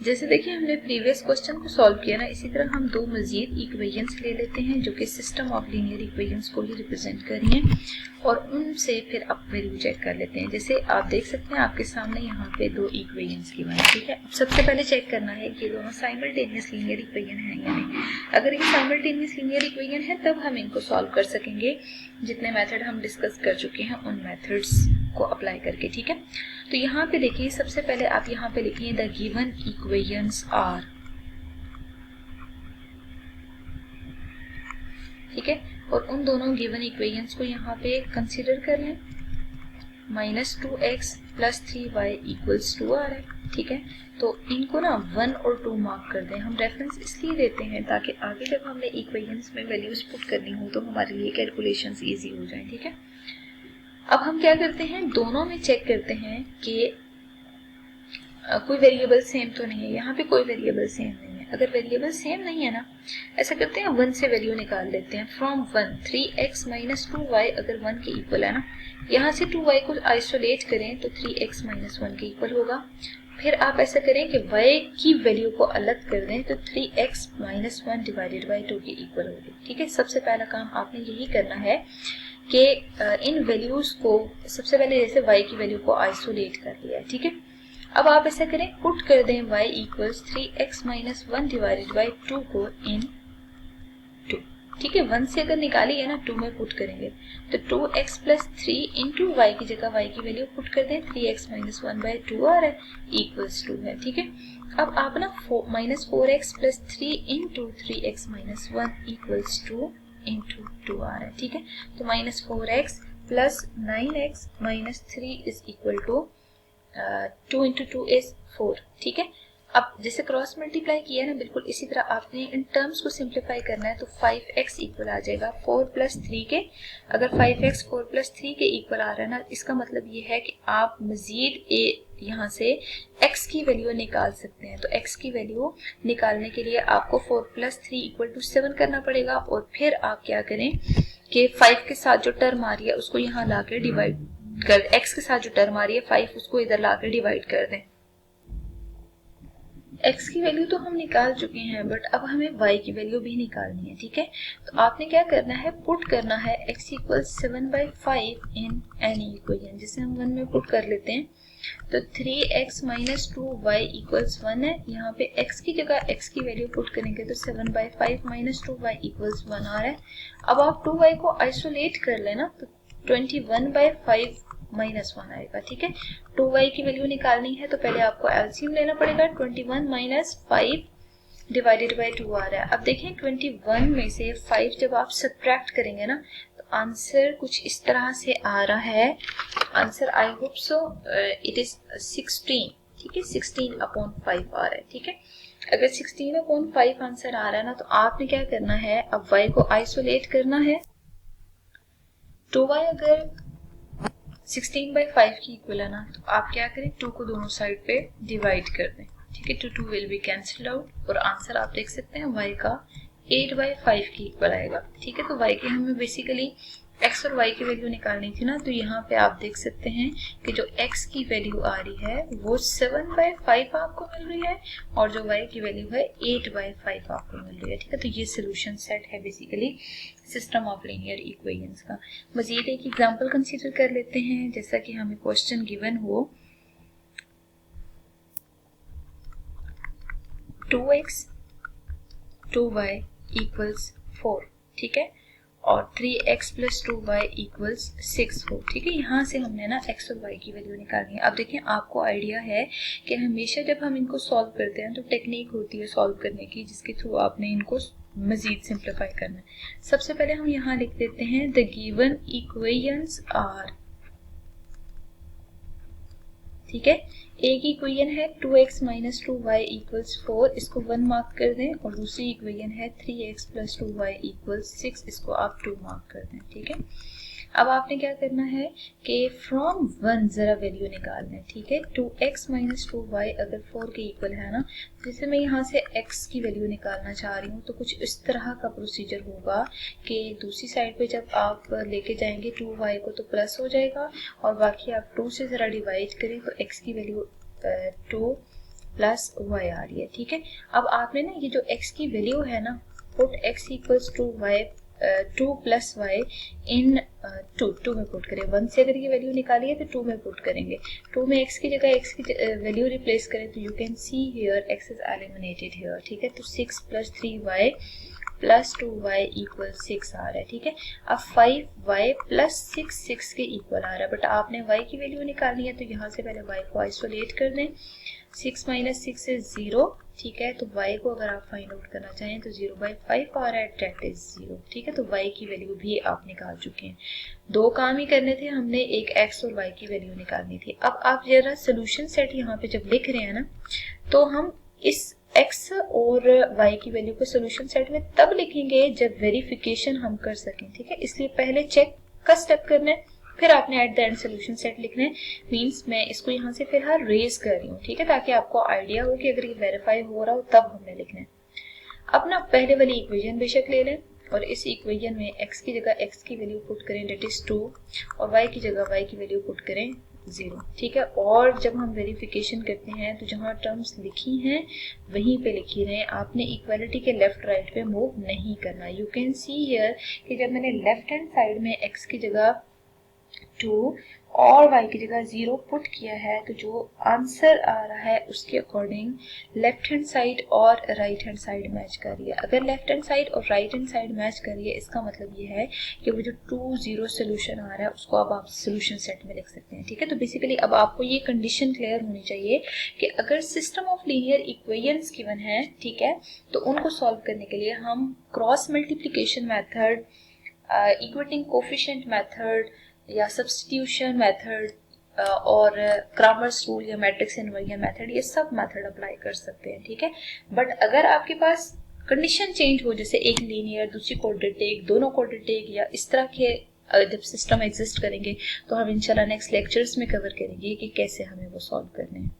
जैसे देखिए हमने प्रीवियस क्वेश्चन को सॉल्व किया ना, इसी तरह हम दो मजीद इक्वेशंस ले लेते हैं जो कि सिस्टम ऑफ लीनियर इक्वेशंस को ही रिप्रेजेंट कर रही हैं और उनसे फिर अब वैल्यू चेक कर लेते हैं। जैसे आप देख सकते हैं आपके सामने यहाँ पे दो इक्वेशंस गिवन है, ठीक है। अब सबसे पहले चेक करना है कि दोनों साइमल्टेनियस लीनियर इक्वेशन है या नहीं। अगर ये साइमल्टेनियस लीनियर इक्वेशन है तब हम इनको सॉल्व कर सकेंगे, जितने मेथड हम डिस्कस कर चुके हैं उन मेथड्स को अप्लाई करके, ठीक है। तो यहाँ पे देखिए सबसे पहले आप यहाँ पे लिखिए द गिवन इक्वेशंस आर, ठीक है। और उन दोनों गिवन इक्वेशंस को यहाँ पे कंसीडर कर लें। -2x + 3y = 2 आ रहा है, ठीक है। तो इनको ना 1 और 2 मार्क कर दें। हम रेफरेंस इसलिए देते हैं ताकि आगे जब हमने इक्वेशंस में वैल्यूज पुट करनी हो तो हमारे लिए कैलकुलेशंस इजी हो जाए, ठीक है। अब हम क्या करते हैं, दोनों में चेक करते हैं कि कोई वेरिएबल सेम तो नहीं है। यहाँ पे कोई वेरिएबल सेम नहीं है। अगर वेरिएबल सेम नहीं है ना, ऐसा करते हैं 1 से वैल्यू निकाल लेते हैं। फ्रॉम 1 3x - 2y अगर 1 के इक्वल है ना, यहाँ से 2y को आइसोलेट करें तो 3x - 1 के इक्वल होगा। फिर आप ऐसा करें कि y की वैल्यू को अलग कर दें तो 3x - 1 / 2 के इक्वल होगी, ठीक है। सबसे पहला काम आपने यही करना है कि इन वैल्यूज को सबसे पहले जैसे y की वैल्यू को आइसोलेट कर लिया, ठीक है। अब आप ऐसा करें, पुट कर दें y = 3x - 1 / 2 को इन 2, ठीक है। 1 से अगर निकाली है ना 2 में पुट करेंगे तो 2x + 3 इंटू y की जगह y की वैल्यू पुट कर दें। 3x - 1/2 आ रहा है = 2 है, ठीक है। अब आप ना -4x + 3 इंटू 3x - 1 = 2 इंटू 2 आ रहा है, ठीक है। तो -4x + 9x - 3 = 2 इंटू 2 = 4, ठीक है। अब जैसे क्रॉस मल्टीप्लाई किया है ना, बिल्कुल इसी तरह आपने इन टर्म्स को सिंप्लीफाई करना है तो 5x इक्वल आ जाएगा 4 + 3 के। अगर 5x 4 + 3 के इक्वल आ रहा है ना, इसका मतलब ये है कि आप मजीद यहाँ से x की वैल्यू निकाल सकते हैं। तो x की वैल्यू निकालने के लिए आपको 4 + 3 = 7 करना पड़ेगा और फिर आप क्या करें कि 5 के साथ जो टर्म आ रही है उसको यहाँ ला के डिवाइड कर, x के साथ जो टर्म आ रही है 5 उसको इधर लाकर डिवाइड कर दें। x की वैल्यू तो हम निकाल चुके हैं, बट अब हमें y की वैल्यू भी निकालनी है, ठीक है। तो आपने क्या करना है, पुट करना है x = 7/5 इन एनी इक्वेशन। जैसे हम 1 में पुट कर लेते हैं तो 3x - 2y = 1 है। यहाँ पे x की जगह x की वैल्यू पुट करेंगे तो 7/5 - 2y = 1 आ रहा है। अब आप 2y को आइसोलेट कर लेना तो 21/5 - 1 आएगा, ठीक है। 2y की वैल्यू निकालनी है तो पहले आपको एलसीएम लेना पड़ेगा। 21 - 5 / 2 आ रहा है। अब देखें 21 में से 5 जब आप सब्ट्रैक्ट करेंगे ना तो आंसर कुछ इस तरह से आ रहा है। Answer I hope so it is 16, ठीक है। 16/5 आ रहा है, ठीक है। अगर 16/5 आंसर आ रहा है ना तो आपने क्या करना है, अब y को आइसोलेट करना है। 2y अगर 16/5 की इक्वल है ना तो आप क्या करें, 2 को दोनों साइड पे डिवाइड कर दें, ठीक है। 2 विल बी कैंसिल्ड आउट और आंसर आप देख सकते हैं y का 8/5 की इक्वल आएगा, ठीक है। तो y के हमें बेसिकली x और y की वैल्यू निकालनी थी ना, तो यहाँ पे आप देख सकते हैं कि जो x की वैल्यू आ रही है वो 7/5 आपको मिल रही है और जो y की वैल्यू है 8/5 आपको मिल रही है, ठीक है। तो ये सोल्यूशन सेट है basically system of linear equations का। मजीद एक एग्जांपल कंसीडर कर लेते हैं। जैसा कि हमें क्वेश्चन गिवन हो 2x 2y = 4, ठीक है, और 3x + 2y = 6 हो, ठीक है। यहाँ से हमने ना x और y की वैल्यू निकालनी है। अब देखिए आपको आइडिया है कि हमेशा जब हम इनको सॉल्व करते हैं तो टेक्निक होती है सॉल्व करने की जिसके थ्रू आपने इनको मजीद सिंप्लीफाई करना है। सबसे पहले हम यहाँ लिख देते हैं द गिवन इक्वेशंस आर, ठीक है। एक इक्वेशन है 2x - 2y = 4, इसको 1 मार्क कर दें और दूसरी इक्वेशन है 3x + 2y = 6, इसको आप 2 मार्क कर दें, ठीक है। अब आपने क्या करना है कि फ्रॉम 1 जरा वैल्यू निकालना है, ठीक है। 2x - 2y अगर 4 के इक्वल है ना, जैसे मैं यहाँ से x की वैल्यू निकालना चाह रही हूँ तो कुछ इस तरह का प्रोसीजर होगा कि दूसरी साइड पे जब आप लेके जाएंगे 2y को तो प्लस हो जाएगा और बाकी आप 2 से जरा डिवाइड करें तो x की वैल्यू 2 प्लस वाई आ रही है, ठीक है। अब आपने ना ये जो x की वैल्यू है ना, put x equals to Y 2 plus Y in 2 में पुट करें। 1 से अगर ये वैल्यू निकाली है तो 2 में पुट करेंगे। 2 में x की जगह x की वैल्यू रिप्लेस करें तो you can see here x is eliminated here, ठीक है। तो 6 plus 3y plus 2y equal 6 आ रहा है, ठीक है। अब 5y प्लस 6 के इक्वल आ रहा है, बट आपने y की वैल्यू निकालनी है तो यहाँ से पहले y को आइसोलेट कर दें। 6 माइनस 6 इज 0, ठीक है। तो y को अगर आप फाइंड आउट करना चाहें तो 0/5 आ रहा है, डेट इज 0, ठीक है। तो y की वैल्यू भी आप निकाल चुके हैं। दो काम ही करने थे हमने, एक x और y की वैल्यू निकालनी थी। अब आप जरा सोल्यूशन सेट यहाँ पे जब लिख रहे हैं ना, तो हम इस x और y की वैल्यू को सोल्यूशन सेट में तब लिखेंगे जब वेरिफिकेशन हम कर सकें, ठीक है। इसलिए पहले चेक का स्टेप करना है, फिर आपने at the end solution set लिखना है। मींस मैं इसको यहाँ से फिलहाल रेज कर रही हूँ, ठीक है, ताकि आपको आइडिया हो कि अगर ये वेरीफाई हो रहा हो तब हमने लिखना है। अब ना पहले वाली इक्वेशन बेशक ले लें और इस इक्वेशन में x की जगह x की वैल्यू पुट करें, डेट इज 2, और y की जगह y की वैल्यू पुट करें 0, ठीक है। और जब हम वेरिफिकेशन करते हैं तो जहाँ टर्म्स लिखी हैं वहीं पे लिखी रहे, आपने इक्वालिटी के लेफ्ट राइट पे मूव नहीं करना। यू कैन सी हियर कि जब मैंने लेफ्ट हैंड साइड में x की जगह 2 और y की जगह 0 पुट किया है तो जो आंसर आ रहा है उसके अकॉर्डिंग लेफ्ट हैंड साइड और राइट हैंड साइड मैच कर रही है। अगर लेफ्ट हैंड साइड और राइट हैंड साइड मैच कर रही है, इसका मतलब ये है कि वो जो 2 0 सोल्यूशन आ रहा है उसको अब आप सोल्यूशन सेट में लिख सकते हैं, ठीक है। तो बेसिकली अब आपको ये कंडीशन क्लियर होनी चाहिए कि अगर system of linear equations given है, ठीक है, तो उनको सॉल्व करने के लिए हम cross multiplication method, equating coefficient method या सब्स्टिट्यूशन मेथड और क्रामर्स रूल या मैट्रिक्स इन्वर्जन मेथड, ये सब मेथड अप्लाई कर सकते हैं, ठीक है। बट अगर आपके पास कंडीशन चेंज हो, जैसे एक लीनियर दूसरी क्वाड्रेटिक, दोनों क्वाड्रेटिक या इस तरह के जब सिस्टम एग्जिस्ट करेंगे, तो हम इंशाल्लाह नेक्स्ट लेक्चर्स में कवर करेंगे कि कैसे हमें वो सॉल्व करने हैं।